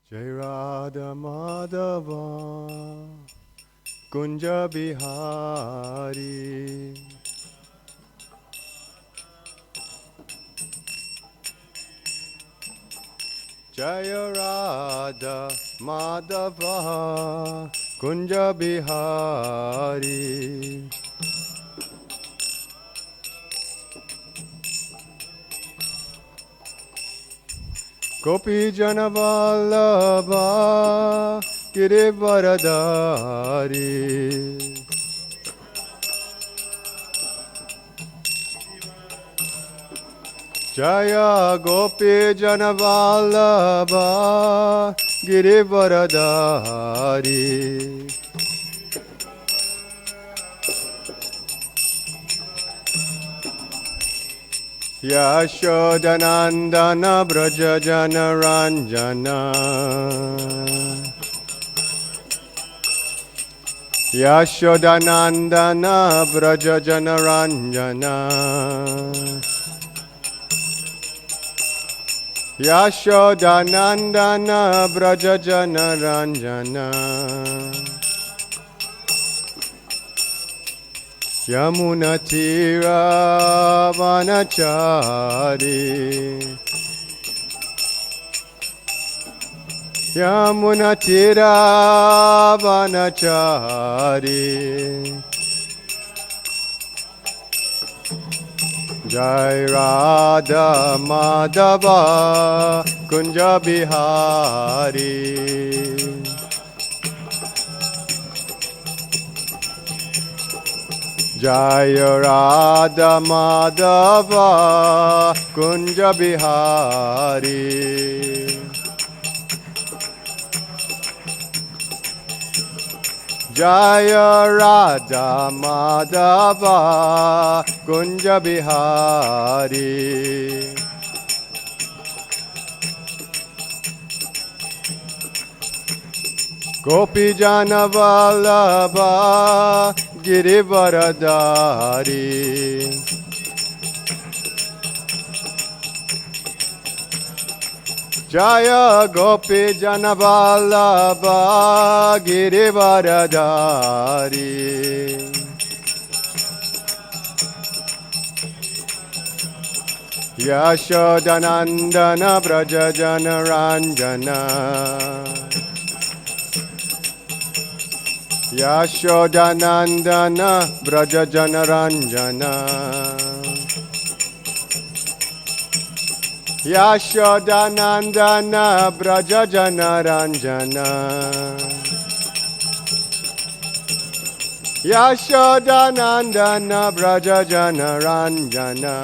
Jai Radha Madhava Kunja Bihari Jai Radha Madhava Kunja Bihari Gopi Jana Vallabha Virabhadra Jaya Gopi Jana Vallabha Virabhadra Yashodanandana Braja Jana Ranjana Yashodanandana Braja Jana Ranjana Yashodanandana Braja Jana Ranjana Yamuna Tira Vanachari Yamuna Tira Vanachari Jai Radha Madhava Kunja Bihari Jaya Radha Madhava Kunja Bihari Jaya Radha Madhava Kunja Bihari Gopi Jana Vallabha Girivardhari Jaya Gopi Jana Vallabha Girivardhari Yashodanandana Braja Jana Ranjana Yashodanandana Braja Jana Ranjana Yashodanandana Braja Jana Ranjana Yashodanandana Braja Jana Ranjana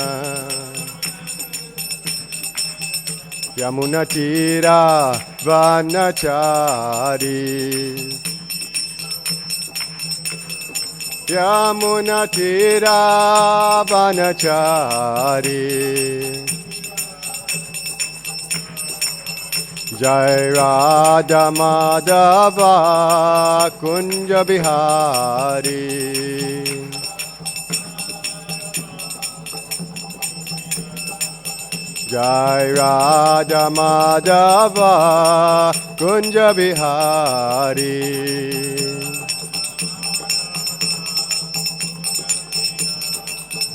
Yamuna Tira Vanachari Yamuna Tira Vanachari Jai Radha Madhava Kunja Bihari Jai Radha Madhava Kunja Bihari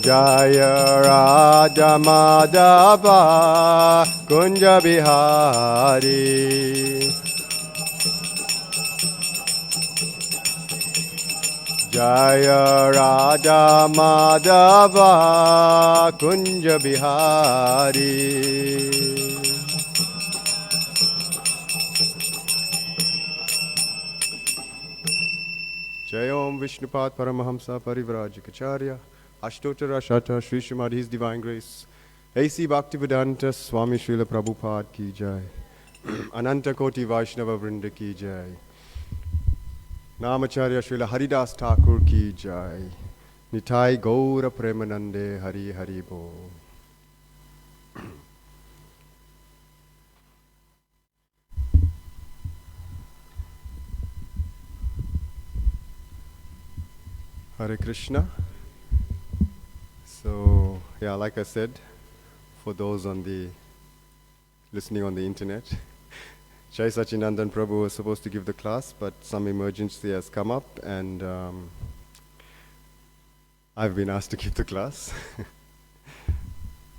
Jaya Radha Madhava Kunja Bihari Jaya Radha Madhava Kunja Bihari Jai Om Vishnupad Paramahamsa Parivrajikacharya Ashtotara Shata Sri Srimad His Divine Grace A.C. Bhaktivedanta Swami Srila Prabhupada Ki Jai Ananta Koti Vaishnava Vrinda Ki Jai Namacharya Srila Haridas Thakur Ki Jai Nitai Gaura Premanande Hari Hari Bo Hare Krishna. So, yeah, like I said, for those listening on the internet, Shai Sachinandan Prabhu was supposed to give the class, but some emergency has come up, and I've been asked to give the class.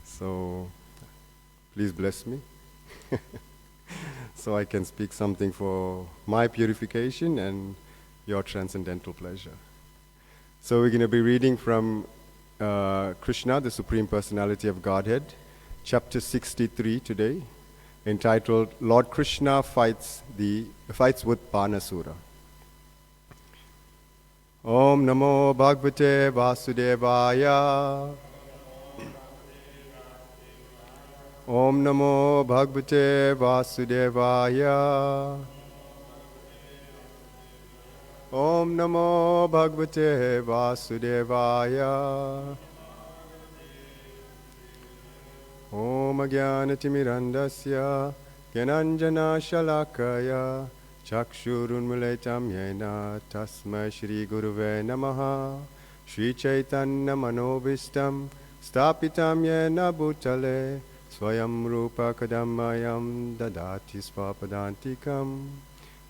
So please bless me so I can speak something for my purification and your transcendental pleasure. So we're going to be reading from Krishna, the Supreme Personality of Godhead, chapter 63 today, entitled Lord Krishna fights with Banasura. Om Namo Bhagavate Vasudevaya. Om Namo Bhagavate Vasudevaya. Om Namo Bhagavate Vasudevaya. Om Ajnanatimirandasya Gyananjana Shalakaya Chakshurunmilitam Yena Tasmai Shri Guruve Namaha Shri Chaitanya Manobhistam Stapitam Yena Bhutale Swayam Rupa Kadamayam Dadati Swapadantikam.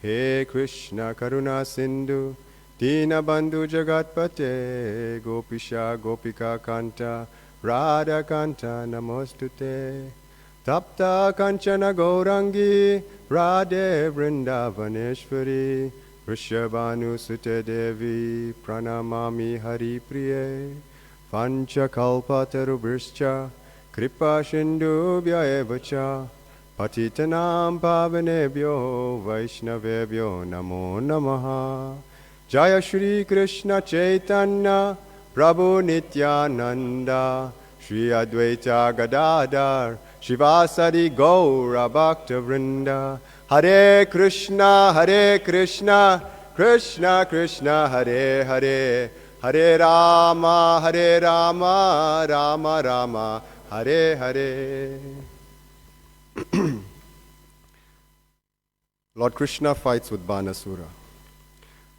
He Krishna Karuna Sindhu Dina Bandhu Jagatpate Gopisha Gopika Kanta Radha Kanta Namostute Tapta Kanchana Gaurangi Radhe Vrindavaneshwari Vrishabhanu Sute Devi Pranamami Hari Priye Pancha Kalpatarubhrischa Kripa Shindubhya Evacha Patitanam Pavanebhyo Vaishnavebhyo Namo Namaha. Jaya Shri Krishna Chaitanya Prabhu Nityananda Shri Advaita Gadadhar Shivasari Gaura Bhakta Vrinda. Hare Krishna Krishna Krishna Hare Hare Hare Rama Rama Rama Hare Hare. Lord Krishna fights with Banasura.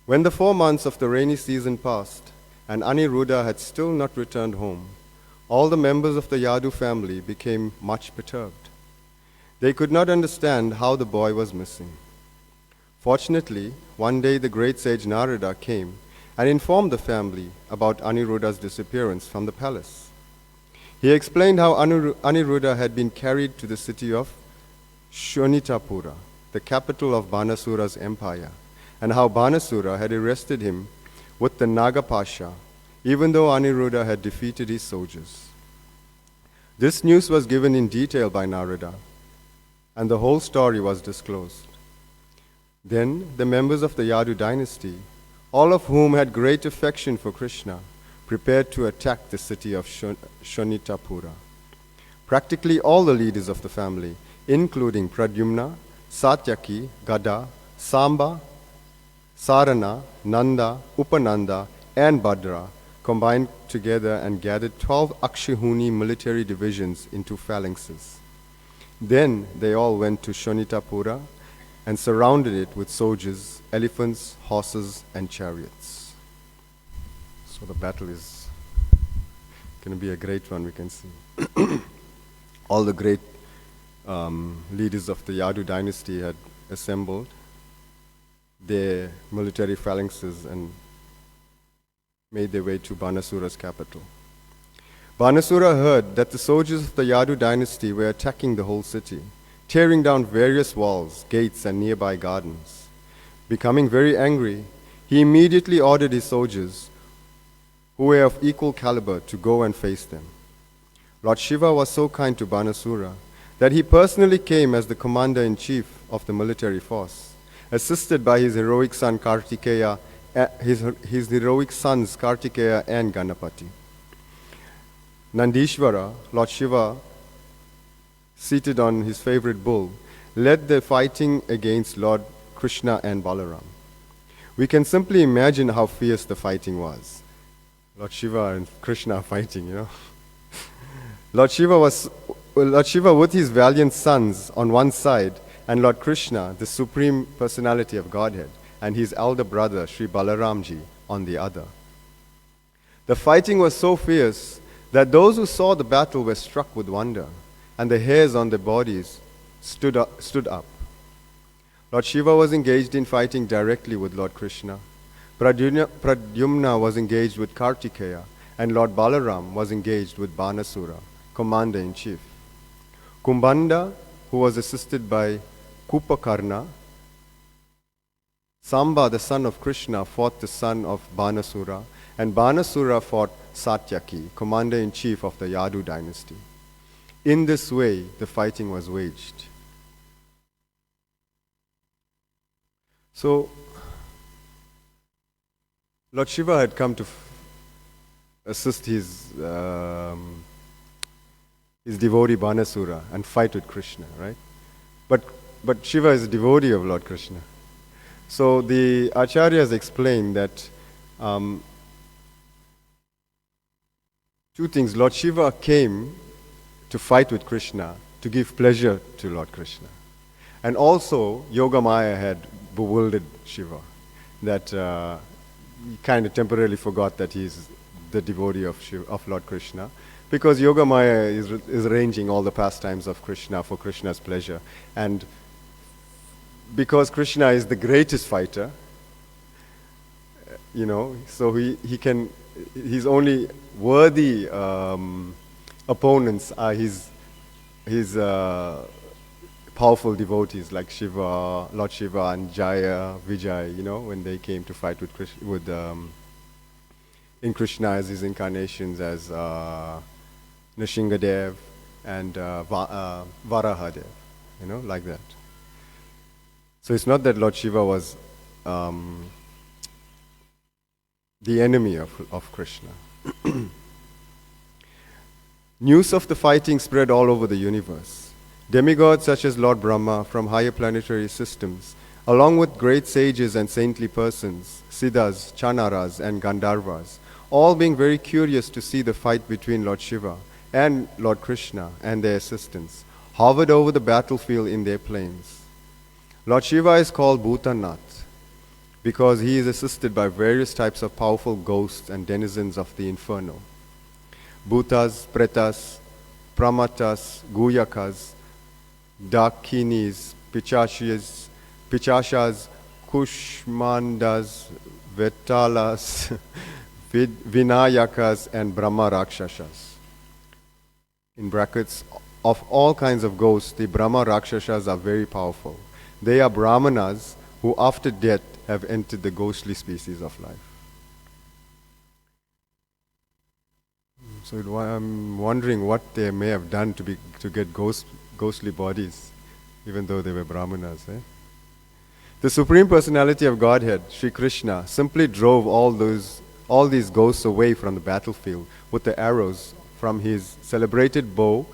When the 4 months of the rainy season passed and Aniruddha had still not returned home, all the members of the Yadu family became much perturbed. They could not understand how the boy was missing. Fortunately, one day the great sage Narada came and informed the family about Aniruddha's disappearance from the palace. He explained how Aniruddha had been carried to the city of Shonitapura, the capital of Banasura's empire, and how Banasura had arrested him with the Nagapasha, even though Aniruddha had defeated his soldiers. This news was given in detail by Narada, and the whole story was disclosed. Then the members of the Yadu dynasty, all of whom had great affection for Krishna, prepared to attack the city of Shonitapura. Practically all the leaders of the family, including Pradyumna, Satyaki, Gada, Samba, Sarana, Nanda, Upananda, and Bhadra, combined together and gathered 12 Akshihuni military divisions into phalanxes. Then they all went to Shonitapura and surrounded it with soldiers, elephants, horses, and chariots. So the battle is going to be a great one, we can see. All the great leaders of the Yadu dynasty had assembled their military phalanxes and made their way to Banasura's capital. Banasura heard that the soldiers of the Yadu dynasty were attacking the whole city, tearing down various walls, gates, and nearby gardens. Becoming very angry, he immediately ordered his soldiers, who were of equal caliber, to go and face them. Lord Shiva was so kind to Banasura that he personally came as the commander-in-chief of the military force, assisted by his heroic son Kartikeya, his heroic sons Kartikeya and Ganapati. Nandishvara, Lord Shiva, seated on his favorite bull, led the fighting against Lord Krishna and Balaram. We can simply imagine how fierce the fighting was. Lord Shiva and Krishna are fighting, you know. Lord Shiva with his valiant sons on one side, and Lord Krishna, the Supreme Personality of Godhead, and his elder brother, Sri Balaramji, on the other. The fighting was so fierce that those who saw the battle were struck with wonder, and the hairs on their bodies stood up. Lord Shiva was engaged in fighting directly with Lord Krishna. Pradyumna was engaged with Kartikeya, and Lord Balaram was engaged with Banasura, commander-in-chief. Kumbhanda, who was assisted by Kupakarna, Samba, the son of Krishna, fought the son of Banasura, and Banasura fought Satyaki, commander-in-chief of the Yadu dynasty. In this way, the fighting was waged. So, Lord Shiva had come to assist his devotee Banasura and fight with Krishna, right? But Shiva is a devotee of Lord Krishna. So the Acharyas explain that two things. Lord Shiva came to fight with Krishna, to give pleasure to Lord Krishna. And also, Yogamaya had bewildered Shiva, that he kind of temporarily forgot that he's the devotee of Lord Krishna, because Yogamaya is arranging all the pastimes of Krishna for Krishna's pleasure. And because Krishna is the greatest fighter, so his only worthy opponents are his powerful devotees like Shiva, Lord Shiva, and Jaya, Vijay, when they came to fight with in Krishna as his incarnations as Nrsingadev and Varahadev, like that. So it's not that Lord Shiva was the enemy of Krishna. News of the fighting spread all over the universe. Demigods such as Lord Brahma from higher planetary systems, along with great sages and saintly persons, Siddhas, Chanaras, and Gandharvas, all being very curious to see the fight between Lord Shiva and Lord Krishna and their assistants, hovered over the battlefield in their planes. Lord Shiva is called Bhutanath because he is assisted by various types of powerful ghosts and denizens of the inferno. Bhutas, Pretas, Pramatas, Guyakas, Dakinis, Pichashas, Kushmandas, Vetalas, Vinayakas, and Brahma Rakshasas. In brackets, of all kinds of ghosts, the Brahma Rakshasas are very powerful. They are Brahmanas who after death have entered the ghostly species of life. So I'm wondering what they may have done to get ghostly bodies, even though they were Brahmanas. The Supreme Personality of Godhead, Sri Krishna, simply drove all these ghosts away from the battlefield with the arrows from his celebrated bow,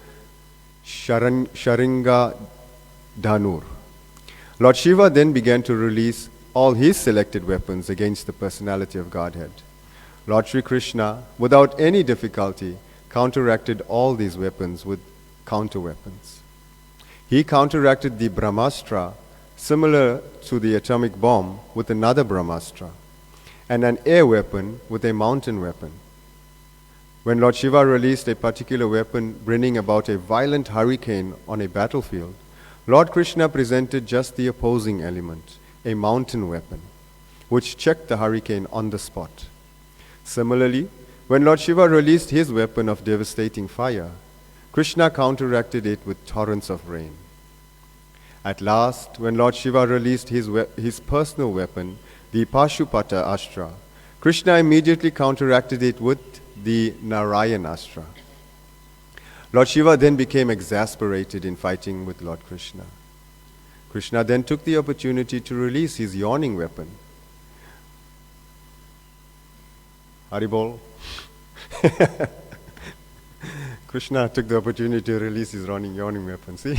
Sharinga Dhanur. Lord Shiva then began to release all his selected weapons against the Personality of Godhead. Lord Sri Krishna, without any difficulty, counteracted all these weapons with counter-weapons. He counteracted the Brahmastra, similar to the atomic bomb, with another Brahmastra, and an air weapon with a mountain weapon. When Lord Shiva released a particular weapon bringing about a violent hurricane on a battlefield, Lord Krishna presented just the opposing element, a mountain weapon, which checked the hurricane on the spot. Similarly, when Lord Shiva released his weapon of devastating fire, Krishna counteracted it with torrents of rain. At last, when Lord Shiva released his personal weapon, the Pashupata Astra, Krishna immediately counteracted it with the Narayanastra. Lord Shiva then became exasperated in fighting with Lord Krishna. Krishna then took the opportunity to release his yawning weapon. Haribol. Krishna took the opportunity to release his yawning weapon. See?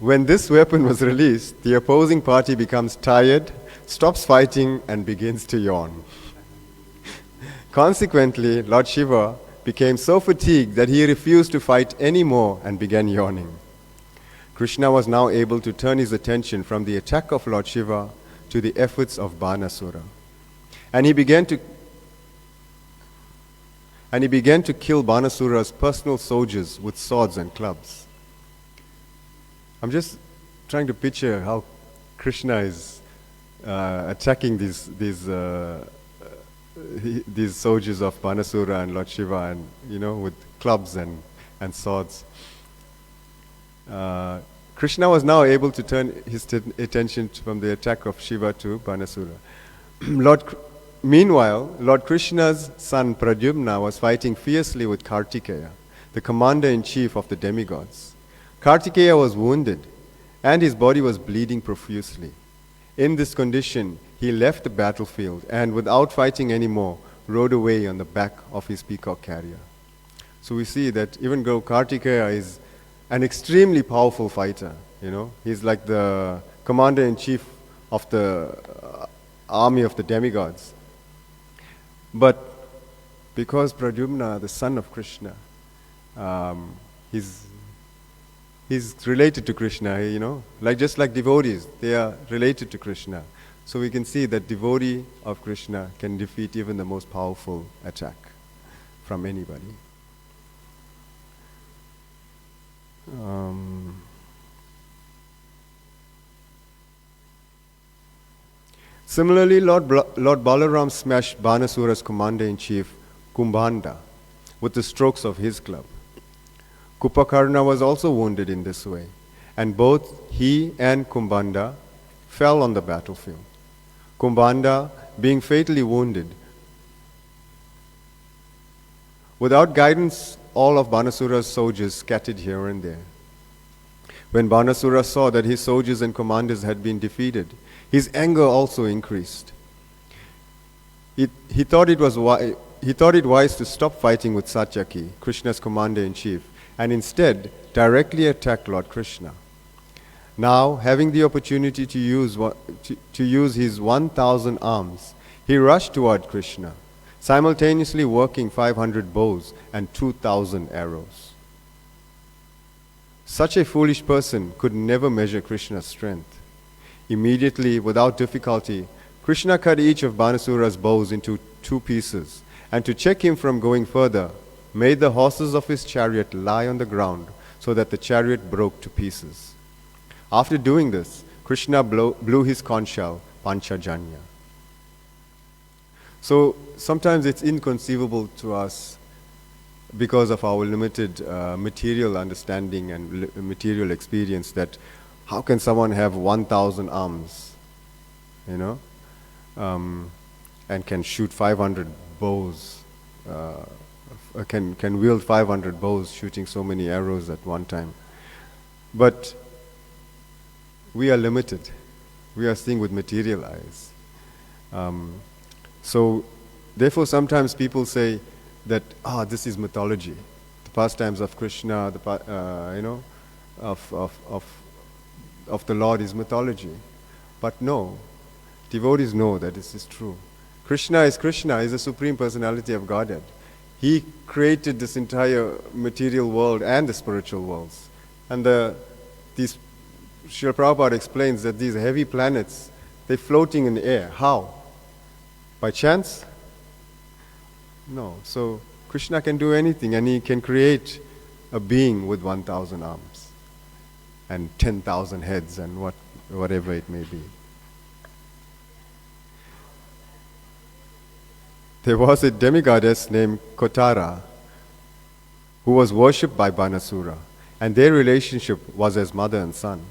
When this weapon was released, the opposing party becomes tired, stops fighting, and begins to yawn. Consequently, Lord Shiva became so fatigued that he refused to fight anymore and began yawning. Krishna was now able to turn his attention from the attack of Lord Shiva to the efforts of Banasura. And he began and he began to kill Banasura's personal soldiers with swords and clubs. I'm just trying to picture how Krishna is attacking these soldiers of Banasura and Lord Shiva, and with clubs and swords. Krishna was now able to turn his attention from the attack of Shiva to Banasura. Meanwhile, Lord Krishna's son Pradyumna was fighting fiercely with Kartikeya, the commander-in-chief of the demigods. Kartikeya was wounded, and his body was bleeding profusely. In this condition, he left the battlefield and, without fighting anymore, rode away on the back of his peacock carrier. So we see that even though Kartikeya is an extremely powerful fighter, he's like the commander-in-chief of the army of the demigods. But because Pradyumna, the son of Krishna, he's related to Krishna, just like devotees, they are related to Krishna. So we can see that devotee of Krishna can defeat even the most powerful attack from anybody. Similarly, Lord Balaram smashed Banasura's commander-in-chief, Kumbhanda, with the strokes of his club. Kupakarna was also wounded in this way, and both he and Kumbhanda fell on the battlefield. Kumbhanda, being fatally wounded, without guidance, all of Banasura's soldiers scattered here and there. When Banasura saw that his soldiers and commanders had been defeated, his anger also increased. He thought it wise to stop fighting with Satyaki, Krishna's commander-in-chief, and instead directly attack Lord Krishna. Now, having the opportunity to use his 1,000 arms, he rushed toward Krishna, simultaneously working 500 bows and 2,000 arrows. Such a foolish person could never measure Krishna's strength. Immediately, without difficulty, Krishna cut each of Banasura's bows into 2 pieces, and to check him from going further, made the horses of his chariot lie on the ground so that the chariot broke to pieces. After doing this, Krishna blew his conch shell, Panchajanya. So sometimes it's inconceivable to us because of our limited material understanding and material experience that how can someone have 1,000 arms, and can shoot 500 bows, can wield 500 bows, shooting so many arrows at one time. But we are limited. We are seeing with material eyes. So, therefore, sometimes people say that this is mythology. The pastimes of Krishna, of the Lord is mythology. But no, devotees know that this is true. Krishna is the Supreme Personality of Godhead. He created this entire material world and the spiritual worlds. And Srila Prabhupada explains that these heavy planets, they're floating in the air. How? By chance? No. So Krishna can do anything, and he can create a being with 1,000 arms and 10,000 heads and whatever it may be. There was a demigoddess named Kotara who was worshipped by Banasura, and their relationship was as mother and son.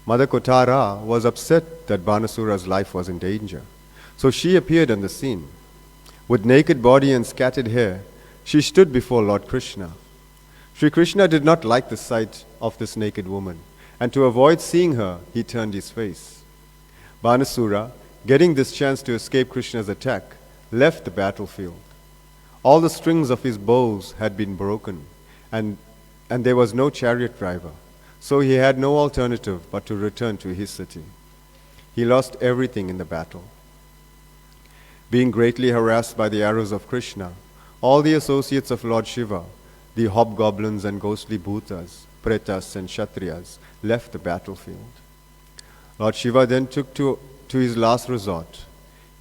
Mother Kotara was upset that Banasura's life was in danger. So she appeared on the scene. With naked body and scattered hair, she stood before Lord Krishna. Sri Krishna did not like the sight of this naked woman, and to avoid seeing her, he turned his face. Banasura, getting this chance to escape Krishna's attack, left the battlefield. All the strings of his bows had been broken, and there was no chariot driver, so he had no alternative but to return to his city. He lost everything in the battle. Being greatly harassed by the arrows of Krishna, all the associates of Lord Shiva, the hobgoblins and ghostly bhutas, pretas and kshatriyas, left the battlefield. Lord Shiva then took to his last resort.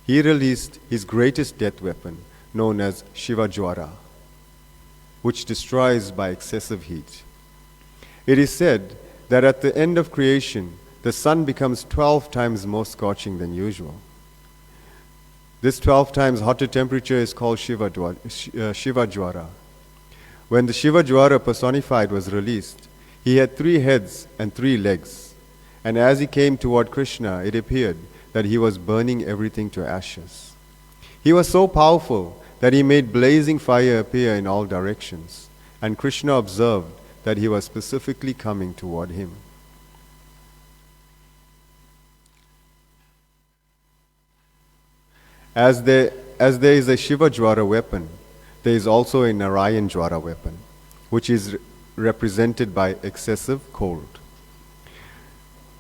He released his greatest death weapon, known as Shiva Jwara, which destroys by excessive heat. It is said that at the end of creation, the sun becomes 12 times more scorching than usual. This 12 times hotter temperature is called Shiva Jwara. When the Shiva Jwara personified was released, he had 3 heads and 3 legs. And as he came toward Krishna, it appeared that he was burning everything to ashes. He was so powerful that he made blazing fire appear in all directions. And Krishna observed that he was specifically coming toward him. As there is a Shiva Jwara weapon, there is also a Narayan Jwara weapon, which is represented by excessive cold.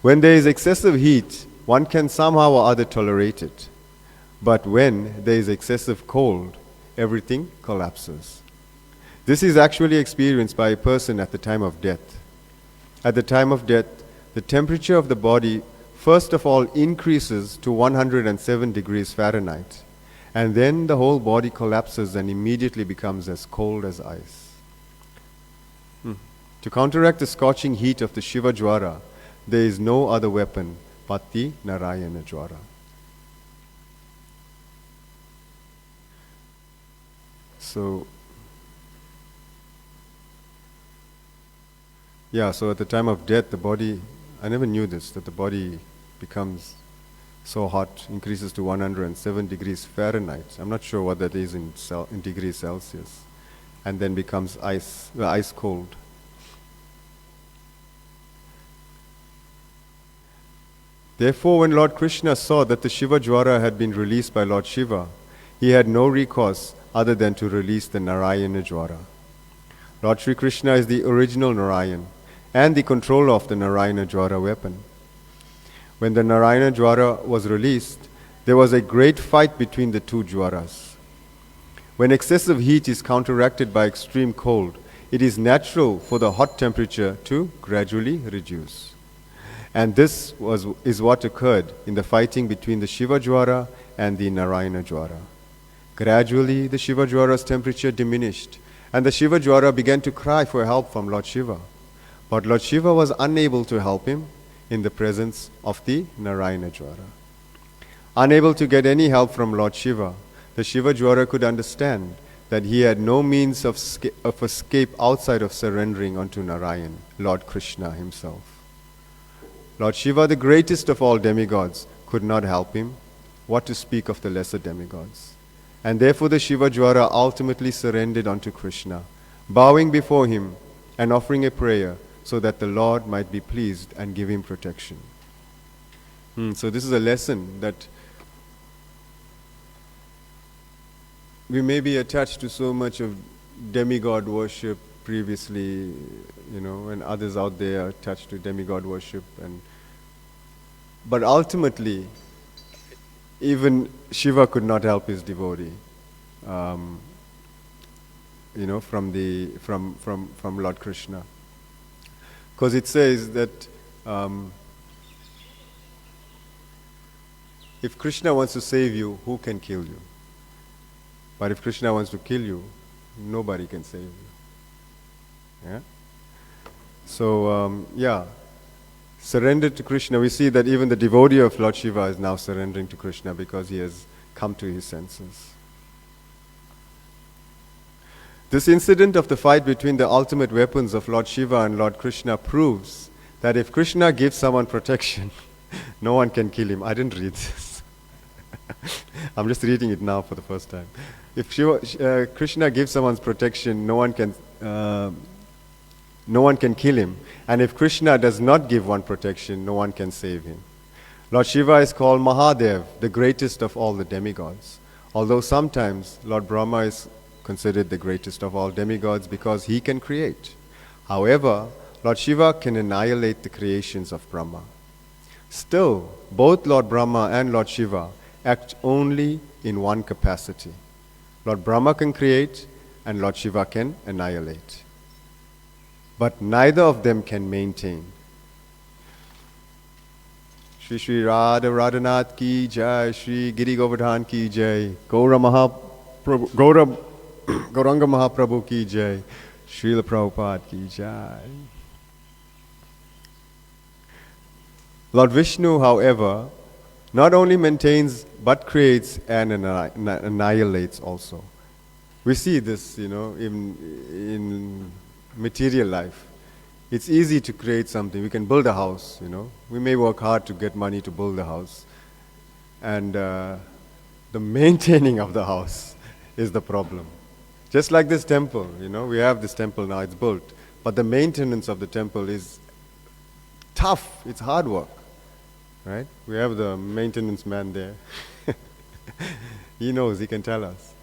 When there is excessive heat, one can somehow or other tolerate it. But when there is excessive cold, everything collapses. This is actually experienced by a person at the time of death. At the time of death, the temperature of the body first of all increases to 107 degrees Fahrenheit, and then the whole body collapses and immediately becomes as cold as ice. To counteract the scorching heat of the Shiva Jwara, there is no other weapon but the Narayana Jwara. So at the time of death, the body, I never knew this, that the body becomes so hot, increases to 107 degrees Fahrenheit. I'm not sure what that is in degrees Celsius. And then becomes ice cold. Therefore, when Lord Krishna saw that the Shiva Jwara had been released by Lord Shiva, he had no recourse other than to release the Narayana Jwara. Lord Sri Krishna is the original Narayan and the controller of the Narayana Jwara weapon. When the Narayana Jwara was released, there was a great fight between the two Jwaras. When excessive heat is counteracted by extreme cold, it is natural for the hot temperature to gradually reduce. And this is what occurred in the fighting between the Shiva Jwara and the Narayana Jwara. Gradually, the Shiva Jwara's temperature diminished, and the Shiva Jwara began to cry for help from Lord Shiva. But Lord Shiva was unable to help him in the presence of the Narayana Jwara. Unable to get any help from Lord Shiva, the Shiva Jwara could understand that he had no means of escape outside of surrendering unto Narayan, Lord Krishna himself. Lord Shiva, the greatest of all demigods, could not help him. What to speak of the lesser demigods? And therefore the Shiva Jwara ultimately surrendered unto Krishna, bowing before him and offering a prayer so that the Lord might be pleased and give him protection. So this is a lesson that we may be attached to so much of demigod worship previously, and others out there are attached to demigod worship, but ultimately, even Shiva could not help his devotee, from Lord Krishna, because it says that if Krishna wants to save you, who can kill you? But if Krishna wants to kill you, nobody can save you. Yeah. So surrender to Krishna. We see that even the devotee of Lord Shiva is now surrendering to Krishna because he has come to his senses. This incident of the fight between the ultimate weapons of Lord Shiva and Lord Krishna proves that if Krishna gives someone protection, no one can kill him. I didn't read this. I'm just reading it now for the first time. If Krishna gives someone's protection, no one can kill him. And if Krishna does not give one protection, no one can save him. Lord Shiva is called Mahadev, the greatest of all the demigods. Although sometimes Lord Brahma is considered the greatest of all demigods because he can create. However, Lord Shiva can annihilate the creations of Brahma. Still, both Lord Brahma and Lord Shiva act only in one capacity. Lord Brahma can create and Lord Shiva can annihilate. But neither of them can maintain. Shri Shri Radha Radhanath ki jai, Shri Giri Govardhan ki jai, Gaura Gauranga Mahaprabhu ki jai. Srila Prabhupada ki jai. Lord Vishnu, however, not only maintains but creates and annihilates also. We see this, in material life. It's easy to create something. We can build a house, We may work hard to get money to build a house. And the maintaining of the house is the problem. Just like this temple, we have this temple now, it's built. But the maintenance of the temple is tough. It's hard work, right? We have the maintenance man there. He knows, he can tell us.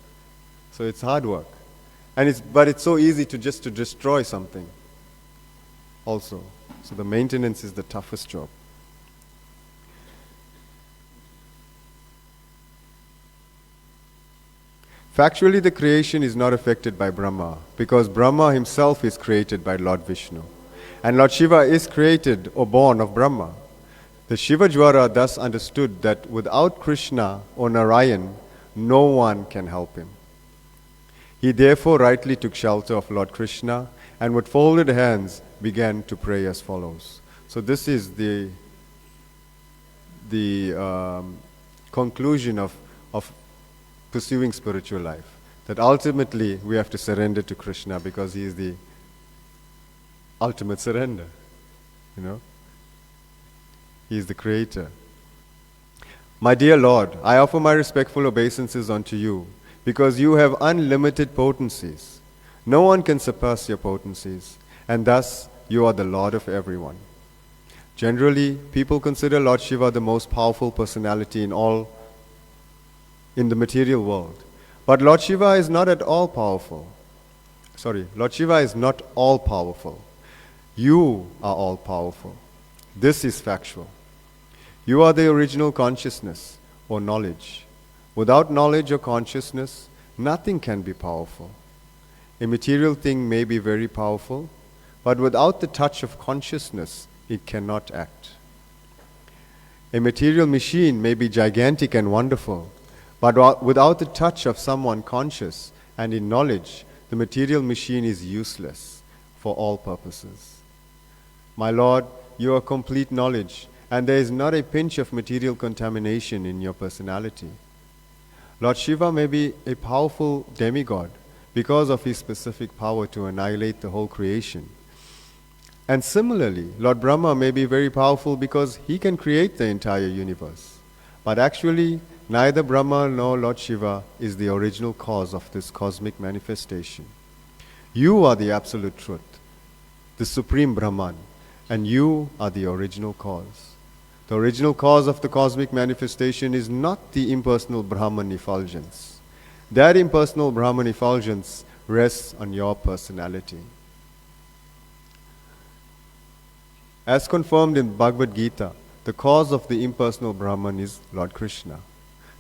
So it's hard work. But it's so easy to destroy something also. So the maintenance is the toughest job. Factually, the creation is not affected by Brahma, because Brahma himself is created by Lord Vishnu. And Lord Shiva is created or born of Brahma. The Shiva Jwara thus understood that without Krishna or Narayan, no one can help him. He therefore rightly took shelter of Lord Krishna and with folded hands began to pray as follows. So this is the conclusion of pursuing spiritual life. That ultimately we have to surrender to Krishna because he is the ultimate surrender. He is the creator. My dear Lord, I offer my respectful obeisances unto you because you have unlimited potencies. No one can surpass your potencies, and thus you are the Lord of everyone. Generally, people consider Lord Shiva the most powerful personality in the material world. But Lord Shiva is not at all powerful. Lord Shiva is not all powerful. You are all powerful. This is factual. You are the original consciousness or knowledge. Without knowledge or consciousness, nothing can be powerful. A material thing may be very powerful, but without the touch of consciousness, it cannot act. A material machine may be gigantic and wonderful, but without the touch of someone conscious and in knowledge, the material machine is useless for all purposes. My Lord, you are complete knowledge, and there is not a pinch of material contamination in your personality. Lord Shiva may be a powerful demigod because of his specific power to annihilate the whole creation. And similarly, Lord Brahma may be very powerful because he can create the entire universe. But actually, neither Brahma nor Lord Shiva is the original cause of this cosmic manifestation. You are the absolute truth, the supreme Brahman, and you are the original cause. The original cause of the cosmic manifestation is not the impersonal Brahman effulgence. That impersonal Brahman effulgence rests on your personality. As confirmed in Bhagavad Gita, the cause of the impersonal Brahman is Lord Krishna.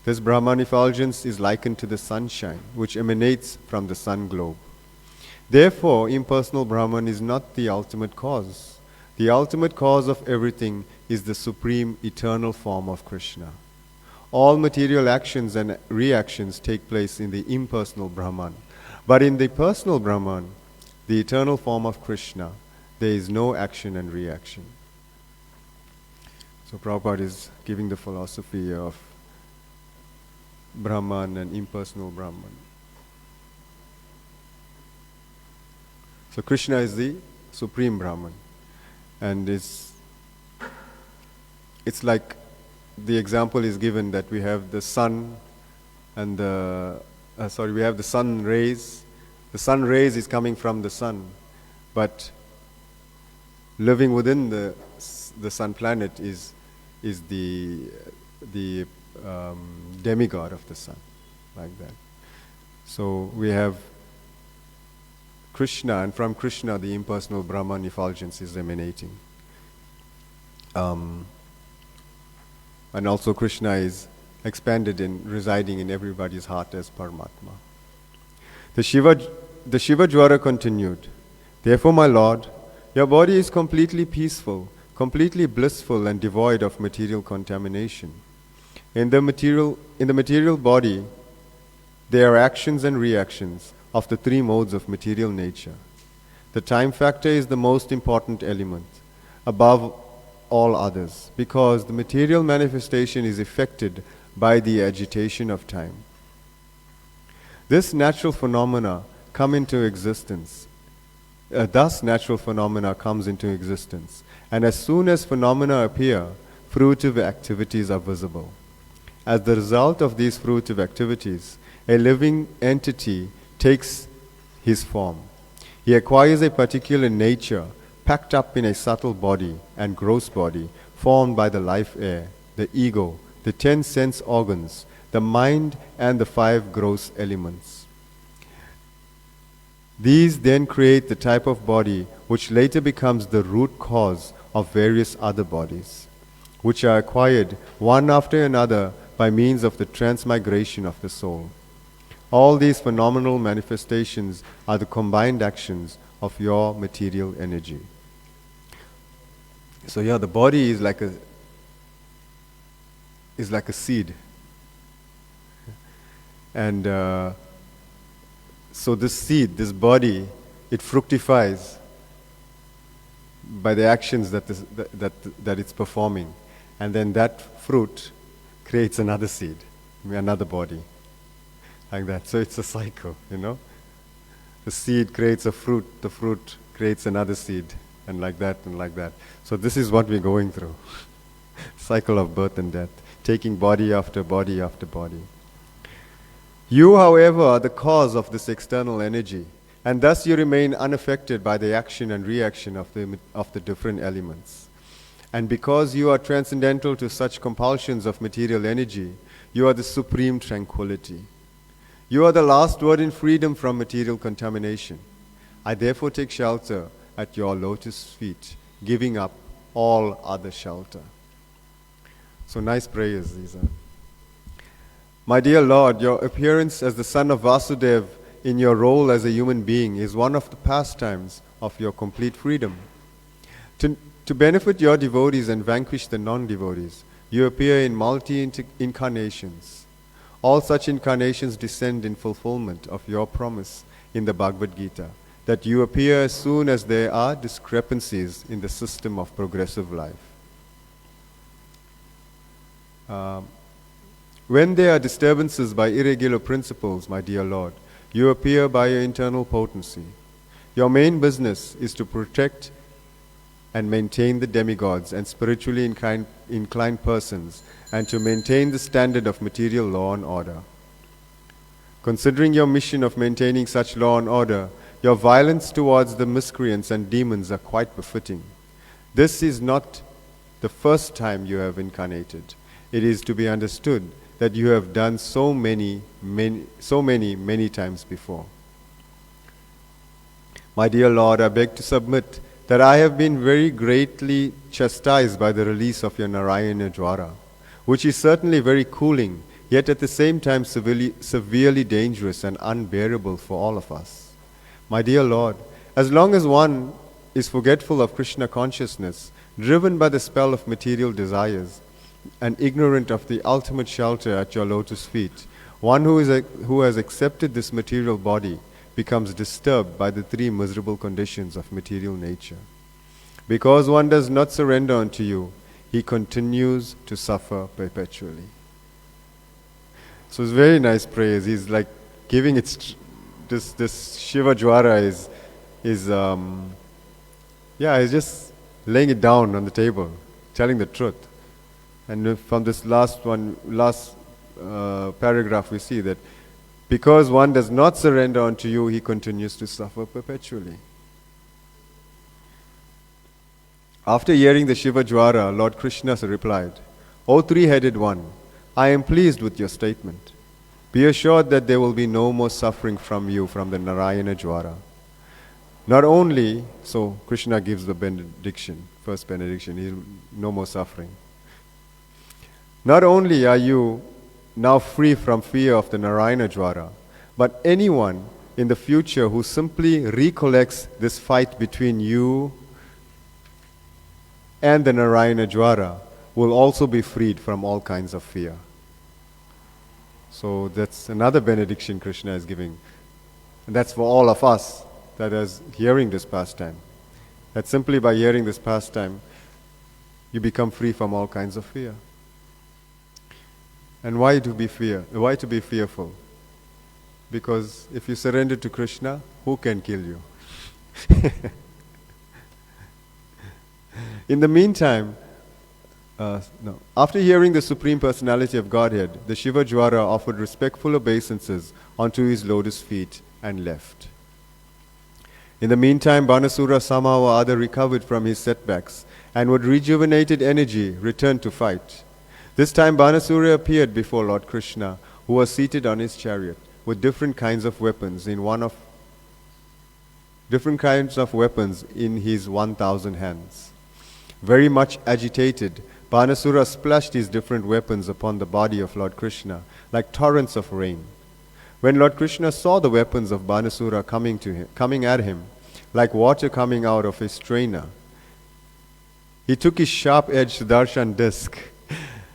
This Brahman effulgence is likened to the sunshine, which emanates from the sun globe. Therefore, impersonal Brahman is not the ultimate cause. The ultimate cause of everything is the supreme eternal form of Krishna. All material actions and reactions take place in the impersonal Brahman. But in the personal Brahman, the eternal form of Krishna, there is no action and reaction. So Prabhupada is giving the philosophy of Brahman and impersonal Brahman. So Krishna is the supreme Brahman. And it's like the example is given that we have the sun and we have the sun rays. The sun rays is coming from the sun, but living within the sun planet is the demigod of the sun, like that. So we have Krishna, and from Krishna the impersonal Brahman effulgence is emanating. And also Krishna is expanded in residing in everybody's heart as Paramatma. The Shiva Jwara continued, therefore, my Lord, your body is completely peaceful, completely blissful and devoid of material contamination. In the material body, there are actions and reactions, of the three modes of material nature. The time factor is the most important element, above all others, because the material manifestation is affected by the agitation of time. This natural phenomena come into existence. Thus natural phenomena comes into existence, and as soon as phenomena appear, fruitive activities are visible. As the result of these fruitive activities, a living entity takes his form. He acquires a particular nature packed up in a subtle body and gross body formed by the life air, the ego, the 10 sense organs, the mind, and the 5 gross elements. These then create the type of body which later becomes the root cause of various other bodies, which are acquired one after another by means of the transmigration of the soul. All these phenomenal manifestations are the combined actions of your material energy. So yeah, the body is like a seed. And so this seed, this body, it fructifies by the actions that it's performing. And then that fruit creates another seed, another body. Like that. So it's a cycle, you know. The seed creates a fruit, the fruit creates another seed, and like that and like that. So this is what we're going through. Cycle of birth and death, taking body after body after body. You, however, are the cause of this external energy, and thus you remain unaffected by the action and reaction of the different elements. And because you are transcendental to such compulsions of material energy, you are the supreme tranquility. You are the last word in freedom from material contamination. I therefore take shelter at your lotus feet, giving up all other shelter. So nice prayers these are. My dear Lord, your appearance as the son of Vasudeva in your role as a human being is one of the pastimes of your complete freedom. To benefit your devotees and vanquish the non-devotees, you appear in multi-incarnations. All such incarnations descend in fulfillment of your promise in the Bhagavad Gita, that you appear as soon as there are discrepancies in the system of progressive life. When there are disturbances by irregular principles, my dear Lord, you appear by your internal potency. Your main business is to protect and maintain the demigods and spiritually inclined persons, and to maintain the standard of material law and order. Considering your mission of maintaining such law and order, your violence towards the miscreants and demons are quite befitting. This is not the first time you have incarnated. It is to be understood that you have done so many times before. My dear Lord, I beg to submit that I have been very greatly chastised by the release of your Narayana Dwara, which is certainly very cooling, yet at the same time severely dangerous and unbearable for all of us. My dear Lord, as long as one is forgetful of Krishna consciousness, driven by the spell of material desires, and ignorant of the ultimate shelter at your lotus feet, one who has accepted this material body becomes disturbed by the 3 miserable conditions of material nature. Because one does not surrender unto you, he continues to suffer perpetually. So it's very nice prayers. He's like giving it, this Shiva Jwara is he's just laying it down on the table, telling the truth. And from this last paragraph we see that because one does not surrender unto you, he continues to suffer perpetually. After hearing the Shiva Jwara, Lord Krishna replied, O three-headed one, I am pleased with your statement. Be assured that there will be no more suffering from you from the Narayana Jwara. Not only, so Krishna gives the benediction, first benediction, no more suffering. Not only are you now free from fear of the Narayana Jwara, but anyone in the future who simply recollects this fight between you and the Narayana Jwara will also be freed from all kinds of fear. So that's another benediction Krishna is giving. And that's for all of us that is hearing this pastime. That simply by hearing this pastime, you become free from all kinds of fear. And why to be Why to be fearful? Because if you surrender to Krishna, who can kill you? In the meantime, after hearing the Supreme Personality of Godhead, the Shiva Jwara offered respectful obeisances onto his lotus feet and left. In the meantime, Banasura somehow or other recovered from his setbacks and with rejuvenated energy returned to fight. This time Banasura appeared before Lord Krishna, who was seated on his chariot with different kinds of weapons in his 1,000 hands. Very much agitated, Banasura splashed his different weapons upon the body of Lord Krishna like torrents of rain. When Lord Krishna saw the weapons of Banasura coming at him like water coming out of his strainer, he took his sharp-edged Sudarshan disc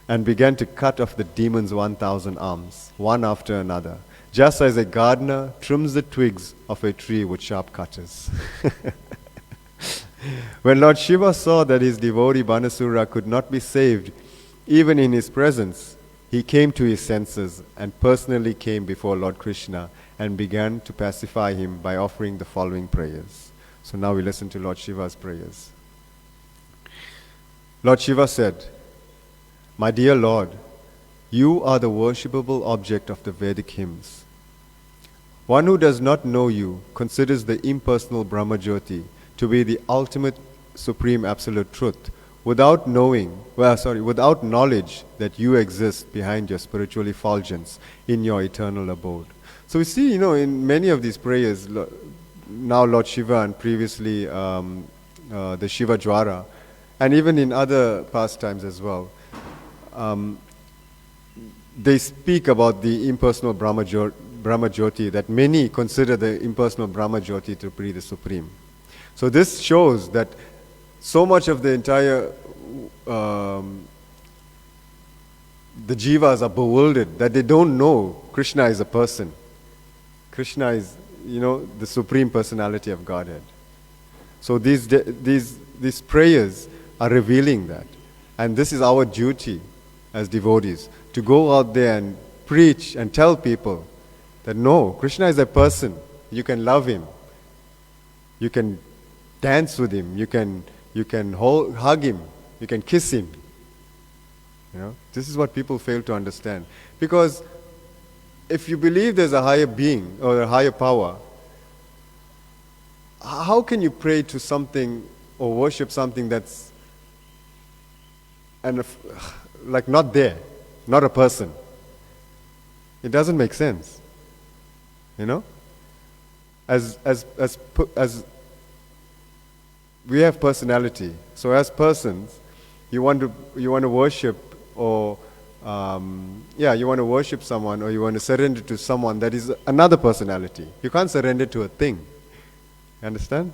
and began to cut off the demon's 1,000 arms, one after another, just as a gardener trims the twigs of a tree with sharp cutters. When Lord Shiva saw that his devotee Banasura could not be saved even in his presence, he came to his senses and personally came before Lord Krishna and began to pacify him by offering the following prayers. So now we listen to Lord Shiva's prayers. Lord Shiva said, "My dear Lord, you are the worshipable object of the Vedic hymns. One who does not know you considers the impersonal Brahmajyoti to be the ultimate supreme absolute truth without knowledge that you exist behind your spiritual effulgence in your eternal abode." So we see, in many of these prayers, now Lord Shiva and previously the Shiva Jwara, and even in other pastimes as well, they speak about the impersonal Brahmajyoti, that many consider the impersonal Brahmajyoti to be the supreme. So this shows that so much of the entire, the jivas are bewildered, that they don't know Krishna is a person. Krishna is, the Supreme Personality of Godhead. So these prayers are revealing that. And this is our duty as devotees, to go out there and preach and tell people that no, Krishna is a person. You can love him. You can dance with him. You can hug him. You can kiss him. This is what people fail to understand. Because if you believe there's a higher being or a higher power, how can you pray to something or worship something that's like not there, not a person? It doesn't make sense. As we have personality, so as persons, you want to worship, or you want to worship someone, or you want to surrender to someone that is another personality. You can't surrender to a thing. You understand?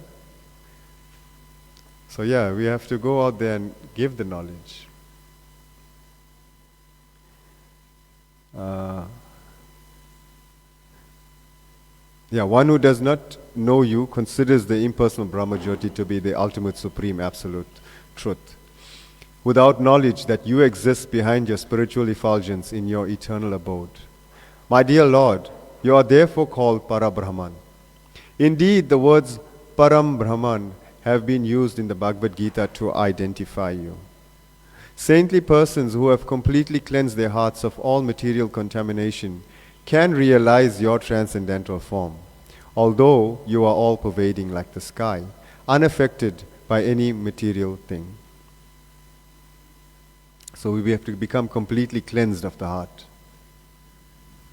So we have to go out there and give the knowledge. One who does not know you considers the impersonal Brahmajyoti to be the ultimate supreme absolute truth, without knowledge that you exist behind your spiritual effulgence in your eternal abode. My dear Lord, you are therefore called Parabrahman. Indeed, the words Param Brahman have been used in the Bhagavad Gita to identify you. Saintly persons who have completely cleansed their hearts of all material contamination can realize your transcendental form, although you are all-pervading like the sky, unaffected by any material thing. So we have to become completely cleansed of the heart,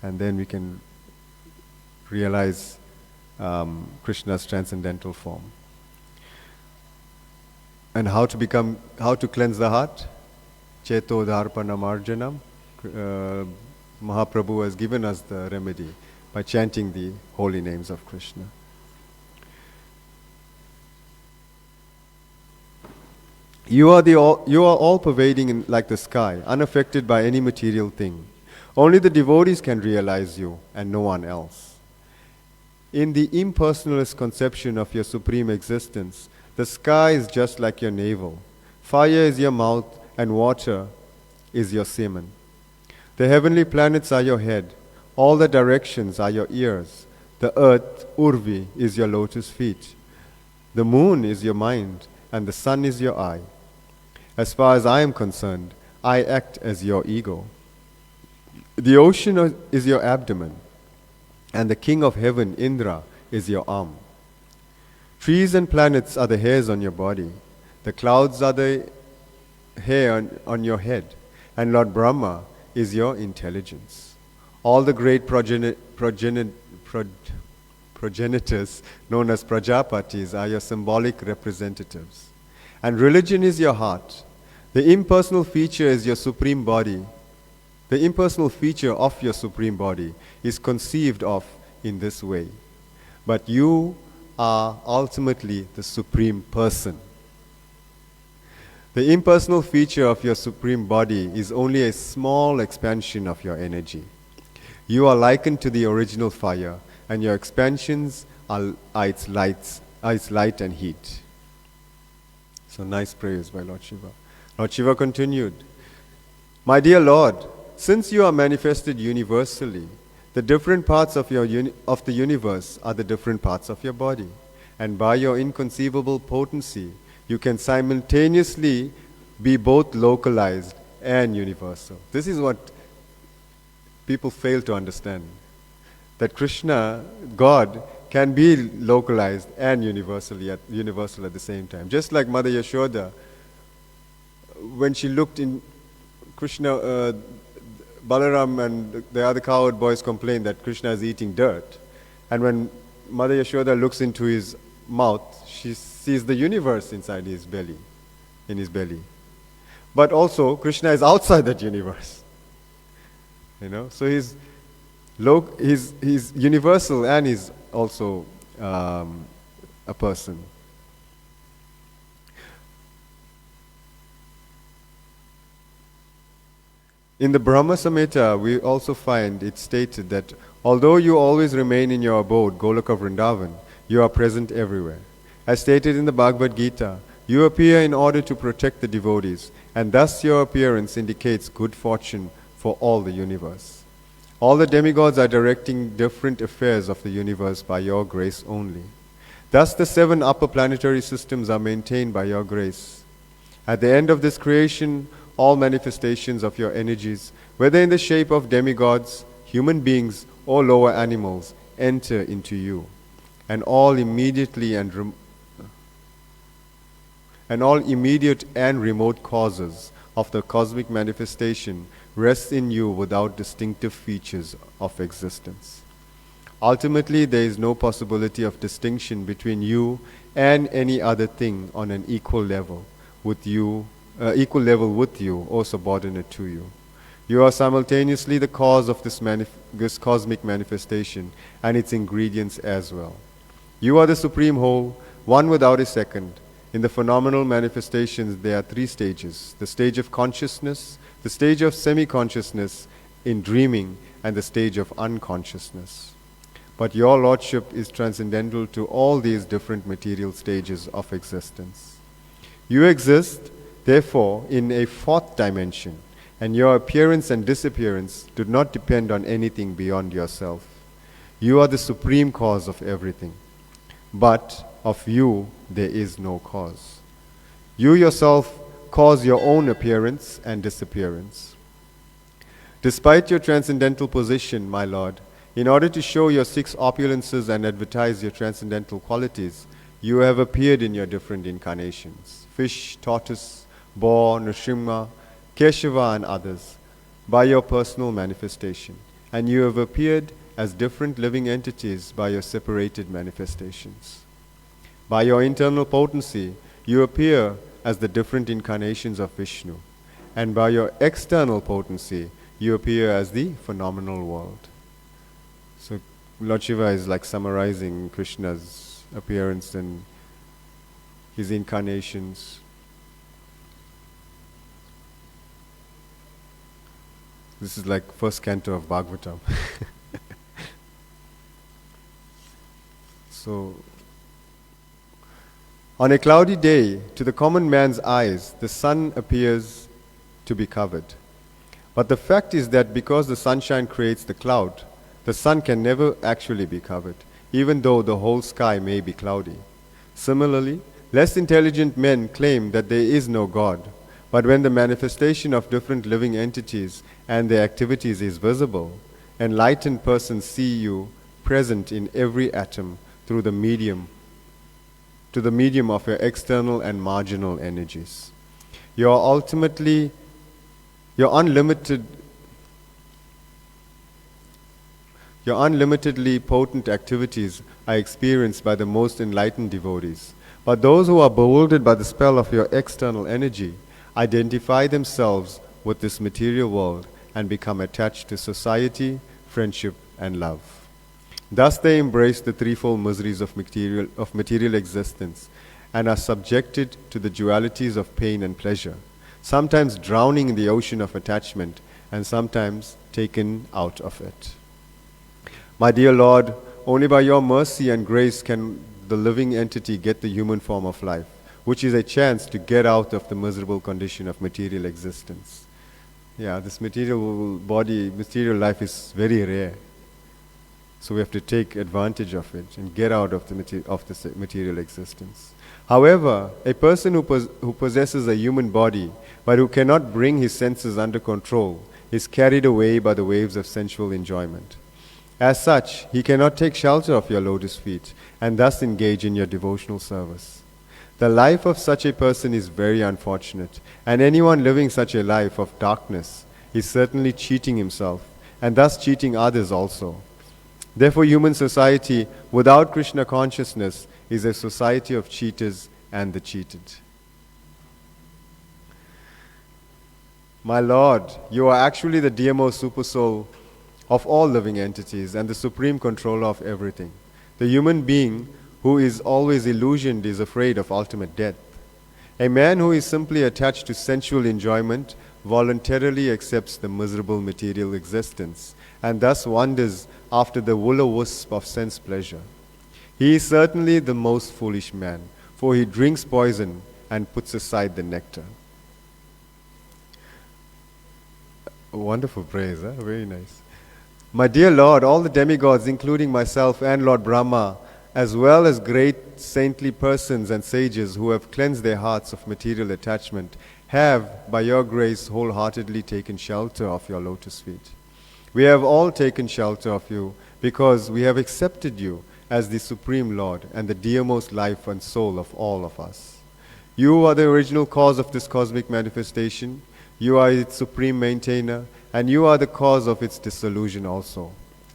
and then we can realize Krishna's transcendental form. And how to cleanse the heart? Cheto dharpana marjanam. Mahaprabhu has given us the remedy by chanting the holy names of Krishna. You are all pervading like the sky, unaffected by any material thing. Only the devotees can realize you and no one else. In the impersonalist conception of your supreme existence, the sky is just like your navel, fire is your mouth, and water is your semen. The heavenly planets are your head, all the directions are your ears. The earth, Urvi, is your lotus feet. The moon is your mind, and the sun is your eye. As far as I am concerned, I act as your ego. The ocean is your abdomen, and the king of heaven, Indra, is your arm. Trees and planets are the hairs on your body. The clouds are the hair on your head, and Lord Brahma is your intelligence. All the great progenitors, known as Prajapatis, are your symbolic representatives. And religion is your heart. The impersonal feature is your supreme body. The impersonal feature of your supreme body is conceived of in this way. But you are ultimately the supreme person. The impersonal feature of your supreme body is only a small expansion of your energy. You are likened to the original fire, and your expansions are its light and heat. So nice praise by Lord Shiva. Lord Shiva continued, My dear Lord, since you are manifested universally, the different parts of the universe are the different parts of your body. And by your inconceivable potency, you can simultaneously be both localized and universal. This is what people fail to understand. That Krishna, God, can be localized and universal at the same time. Just like Mother Yashoda, when she looked in Krishna, Balaram and the other cowherd boys complained that Krishna is eating dirt. And when Mother Yashoda looks into his mouth, she sees the universe inside his belly, in his belly. But also, Krishna is outside that universe. So he's universal and he's also a person. In the Brahma Samhita, we also find it stated that although you always remain in your abode, Goloka Vrindavan, you are present everywhere. As stated in the Bhagavad Gita, you appear in order to protect the devotees, and thus your appearance indicates good fortune for all the universe. All the demigods are directing different affairs of the universe by your grace only. Thus the 7 upper planetary systems are maintained by your grace. At the end of this creation, all manifestations of your energies, whether in the shape of demigods, human beings, or lower animals, enter into you, and all immediate and remote causes of the cosmic manifestation rest in you without distinctive features of existence. Ultimately, there is no possibility of distinction between you and any other thing on an equal level with you or subordinate to you. You are simultaneously the cause of this cosmic manifestation and its ingredients as well. You are the supreme whole, one without a second. In the phenomenal manifestations, there are 3 stages: the stage of consciousness, the stage of semi-consciousness, in dreaming, and the stage of unconsciousness. But your Lordship is transcendental to all these different material stages of existence. You exist, therefore, in a 4th dimension, and your appearance and disappearance do not depend on anything beyond yourself. You are the supreme cause of everything, but of you there is no cause. You yourself cause your own appearance and disappearance. Despite your transcendental position, my Lord, in order to show your 6 opulences and advertise your transcendental qualities, you have appeared in your different incarnations: fish, tortoise, boar, Nrsimha, Keshava, and others, by your personal manifestation. And you have appeared as different living entities by your separated manifestations. By your internal potency, you appear as the different incarnations of Vishnu. And by your external potency, you appear as the phenomenal world. So Lord Shiva is like summarizing Krishna's appearance and his incarnations. This is like first canto of Bhagavatam. So, on a cloudy day, to the common man's eyes, the sun appears to be covered. But the fact is that because the sunshine creates the cloud, the sun can never actually be covered, even though the whole sky may be cloudy. Similarly, less intelligent men claim that there is no God, but when the manifestation of different living entities and their activities is visible, enlightened persons see you present in every atom through the medium of your external and marginal energies. Your unlimitedly potent activities are experienced by the most enlightened devotees. But those who are bewildered by the spell of your external energy identify themselves with this material world and become attached to society, friendship, and love. Thus they embrace the threefold miseries of material existence and are subjected to the dualities of pain and pleasure, sometimes drowning in the ocean of attachment and sometimes taken out of it. My dear Lord, only by your mercy and grace can the living entity get the human form of life, which is a chance to get out of the miserable condition of material existence. Yeah, this material body, material life is very rare. So we have to take advantage of it and get out of the material existence. However, a person who possesses a human body but who cannot bring his senses under control is carried away by the waves of sensual enjoyment. As such, he cannot take shelter of your lotus feet and thus engage in your devotional service. The life of such a person is very unfortunate, and anyone living such a life of darkness is certainly cheating himself and thus cheating others also. Therefore, human society without Krishna consciousness is a society of cheaters and the cheated. My Lord, you are actually the dearmost supersoul of all living entities and the supreme controller of everything. The human being who is always illusioned is afraid of ultimate death. A man who is simply attached to sensual enjoyment voluntarily accepts the miserable material existence and thus wanders after the will-o-wisp of sense pleasure. He is certainly the most foolish man, for he drinks poison and puts aside the nectar. Wonderful praise, huh? Very nice. My dear Lord, all the demigods, including myself and Lord Brahma, as well as great saintly persons and sages who have cleansed their hearts of material attachment, have, by your grace, wholeheartedly taken shelter of your lotus feet. We have all taken shelter of you because we have accepted you as the Supreme Lord and the dearmost life and soul of all of us. You are the original cause of this cosmic manifestation. You are its supreme maintainer, and you are the cause of its dissolution also.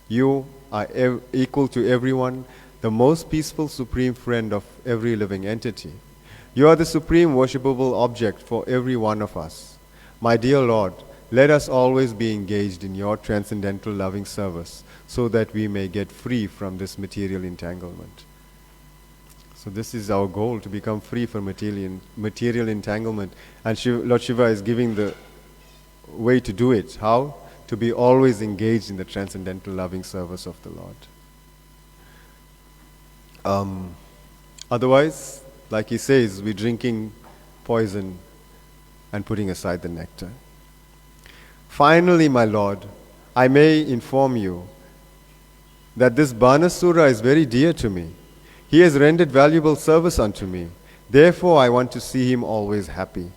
You are equal to everyone, the most peaceful supreme friend of every living entity. You are the supreme worshipable object for every one of us. My dear Lord, let us always be engaged in your transcendental loving service so that we may get free from this material entanglement. So this is our goal, to become free from material entanglement. And Lord Shiva is giving the way to do it. How? To be always engaged in the transcendental loving service of the Lord. Otherwise, like he says, we're drinking poison and putting aside the nectar. Finally, my Lord, I may inform you that this Banasura is very dear to me. He has rendered valuable service unto me. Therefore, I want to see him always happy.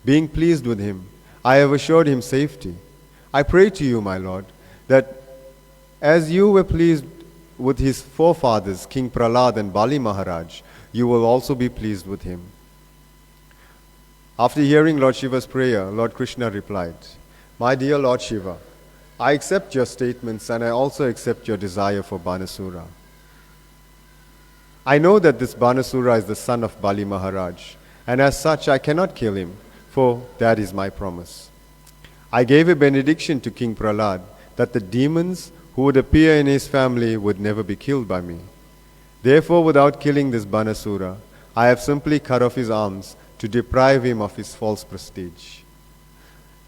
Being pleased with him, I have assured him safety. I pray to you, my Lord, that as you were pleased with his forefathers, King Prahlad and Bali Maharaj, you will also be pleased with him. After hearing Lord Shiva's prayer, Lord Krishna replied, My dear Lord Shiva, I accept your statements and I also accept your desire for Banasura. I know that this Banasura is the son of Bali Maharaj, and as such I cannot kill him, for that is my promise. I gave a benediction to King Prahlad that the demons who would appear in his family would never be killed by me. Therefore, without killing this Banasura, I have simply cut off his arms to deprive him of his false prestige.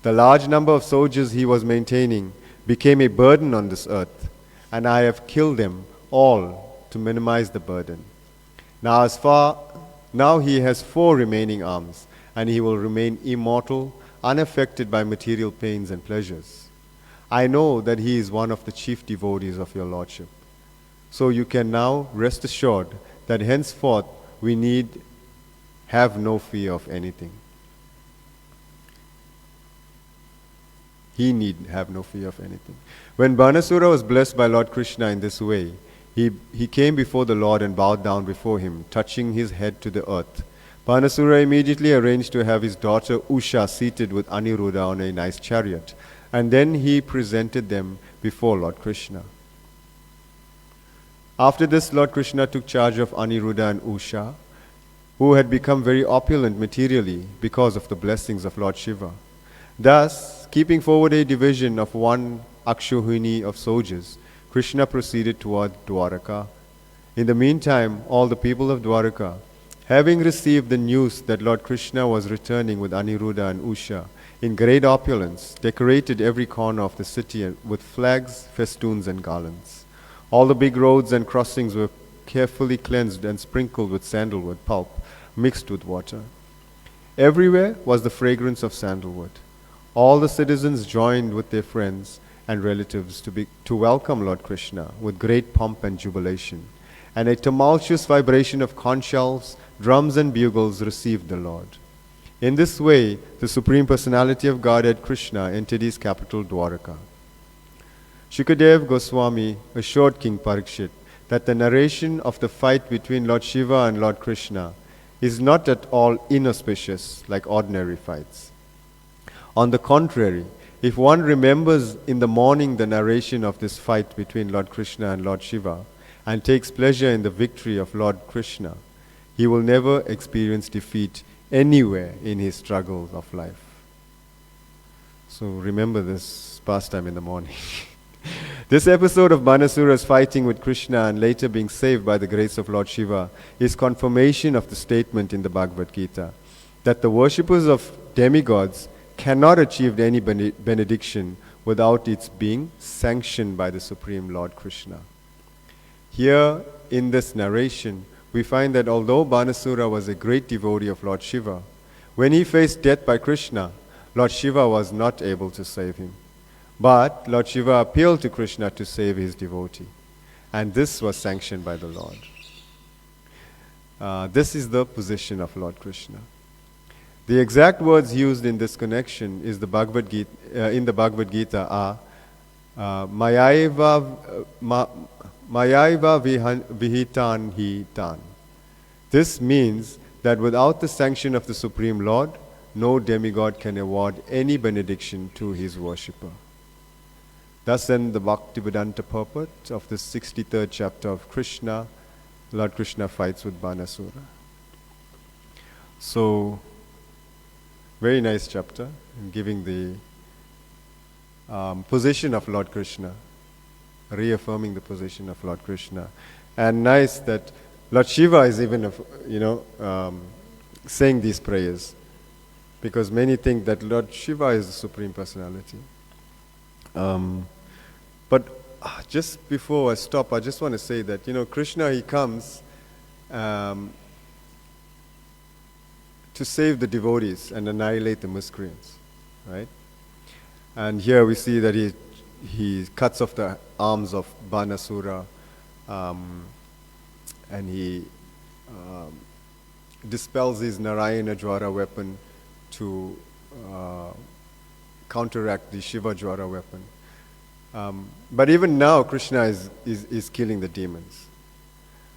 The large number of soldiers he was maintaining became a burden on this earth, and I have killed them all to minimize the burden. Now he has 4 remaining arms, and he will remain immortal, unaffected by material pains and pleasures. I know that he is one of the chief devotees of your Lordship. So you can now rest assured that henceforth we need have no fear of anything. He need have no fear of anything. When Banasura was blessed by Lord Krishna in this way, he came before the Lord and bowed down before him, touching his head to the earth. Banasura immediately arranged to have his daughter Usha seated with Aniruddha on a nice chariot, and then he presented them before Lord Krishna. After this, Lord Krishna took charge of Aniruddha and Usha, who had become very opulent materially because of the blessings of Lord Shiva. Thus, keeping forward a division of 1 Akshuhini of soldiers, Krishna proceeded toward Dwaraka. In the meantime, all the people of Dwaraka, having received the news that Lord Krishna was returning with Aniruddha and Usha in great opulence, decorated every corner of the city with flags, festoons, and garlands. All the big roads and crossings were carefully cleansed and sprinkled with sandalwood pulp mixed with water. Everywhere was the fragrance of sandalwood. All the citizens joined with their friends and relatives to welcome Lord Krishna with great pomp and jubilation, and a tumultuous vibration of conch shells, drums and bugles received the Lord. In this way, the Supreme Personality of Godhead Krishna entered his capital Dwaraka. Shukadev Goswami assured King Parikshit that the narration of the fight between Lord Shiva and Lord Krishna is not at all inauspicious like ordinary fights. On the contrary, if one remembers in the morning the narration of this fight between Lord Krishna and Lord Shiva and takes pleasure in the victory of Lord Krishna, he will never experience defeat anywhere in his struggles of life. So remember this pastime in the morning. This episode of Banasura's fighting with Krishna and later being saved by the grace of Lord Shiva is confirmation of the statement in the Bhagavad Gita that the worshippers of demigods cannot achieve any benediction without its being sanctioned by the Supreme Lord Krishna. Here in this narration, we find that although Banasura was a great devotee of Lord Shiva, when he faced death by Krishna, Lord Shiva was not able to save him. But Lord Shiva appealed to Krishna to save his devotee, and this was sanctioned by the Lord. This is the position of Lord Krishna. The exact words used in this connection is in the Bhagavad Gita are Mayaiva vihitan hi tan. This means that without the sanction of the Supreme Lord, no demigod can award any benediction to his worshipper. Thus then the Bhaktivedanta purport of the 63rd chapter of Krishna, Lord Krishna fights with Banasura. So, very nice chapter in giving the position of Lord Krishna, reaffirming the position of Lord Krishna. And nice that Lord Shiva is even, saying these prayers, because many think that Lord Shiva is the Supreme Personality. But just before I stop, I just want to say that, Krishna, he comes to save the devotees and annihilate the miscreants, right? And here we see that he cuts off the arms of Banasura, and he dispels his Narayana Jwara weapon to counteract the Shiva Jwara weapon. But even now, Krishna is killing the demons.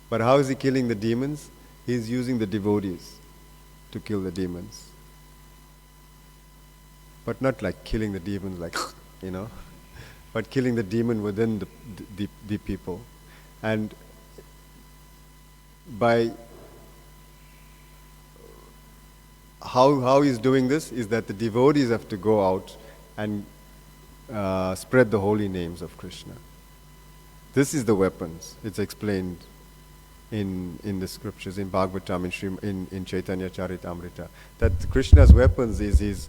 But how is he killing the demons? He's using the devotees to kill the demons. But not like killing the demons like, but killing the demon within the people. And by how he's doing this is that the devotees have to go out and spread the holy names of Krishna. This is the weapons. It's explained in the scriptures, in Bhagavatam, in Chaitanya Charitamrita, that Krishna's weapons is his,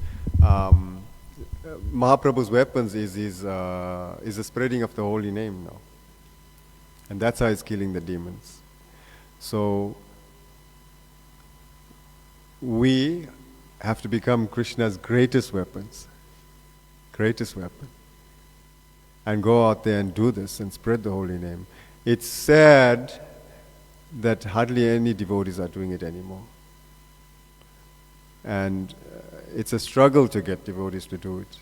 Mahaprabhu's weapons is the spreading of the holy name now. And that's how he's killing the demons. So we have to become Krishna's greatest weapons. Greatest weapon. And go out there and do this and spread the holy name. It's sad that hardly any devotees are doing it anymore. And it's a struggle to get devotees to do it.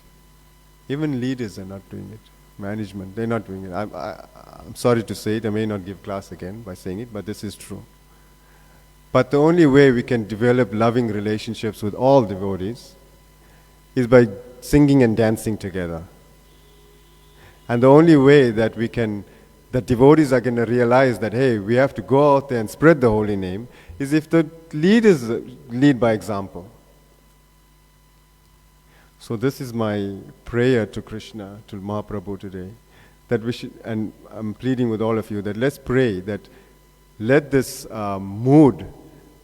Even leaders are not doing it. Management, they're not doing it. I'm sorry to say it, I may not give class again by saying it, but this is true. But the only way we can develop loving relationships with all devotees is by singing and dancing together. And the only way that devotees are going to realize that, hey, we have to go out there and spread the holy name, is if the leaders lead by example. So this is my prayer to Krishna, to Mahaprabhu today, that we should, and I'm pleading with all of you, that let's pray that let this mood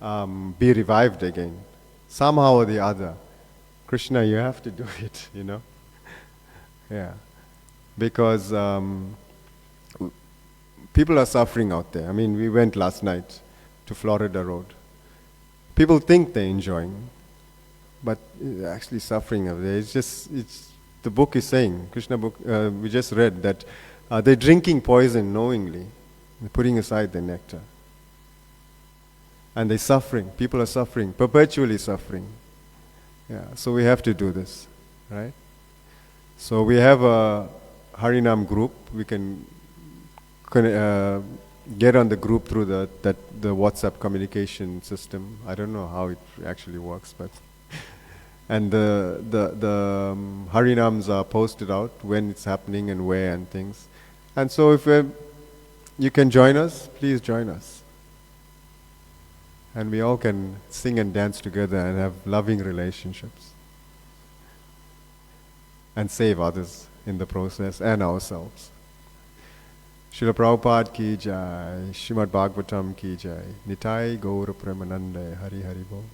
be revived again, somehow or the other. Krishna, you have to do it, Yeah. Because people are suffering out there. I mean, we went last night to Florida Road. People think they're enjoying, but they're actually suffering over there. The book is saying, Krishna book, we just read that they're drinking poison knowingly, they're putting aside the nectar. And they're suffering. People are suffering, perpetually suffering. Yeah, so we have to do this, right? So we have a Harinam group. We can get on the group through the WhatsApp communication system. I don't know how it actually works, but and the Harinams are posted out when it's happening and where and things. And so if you can join us, please join us. And we all can sing and dance together and have loving relationships. And save others in the process and ourselves. Srila Prabhupada ki jai, Srimad Bhagavatam ki jai, Nitai Gaura Premanande, Hari Hari Bol.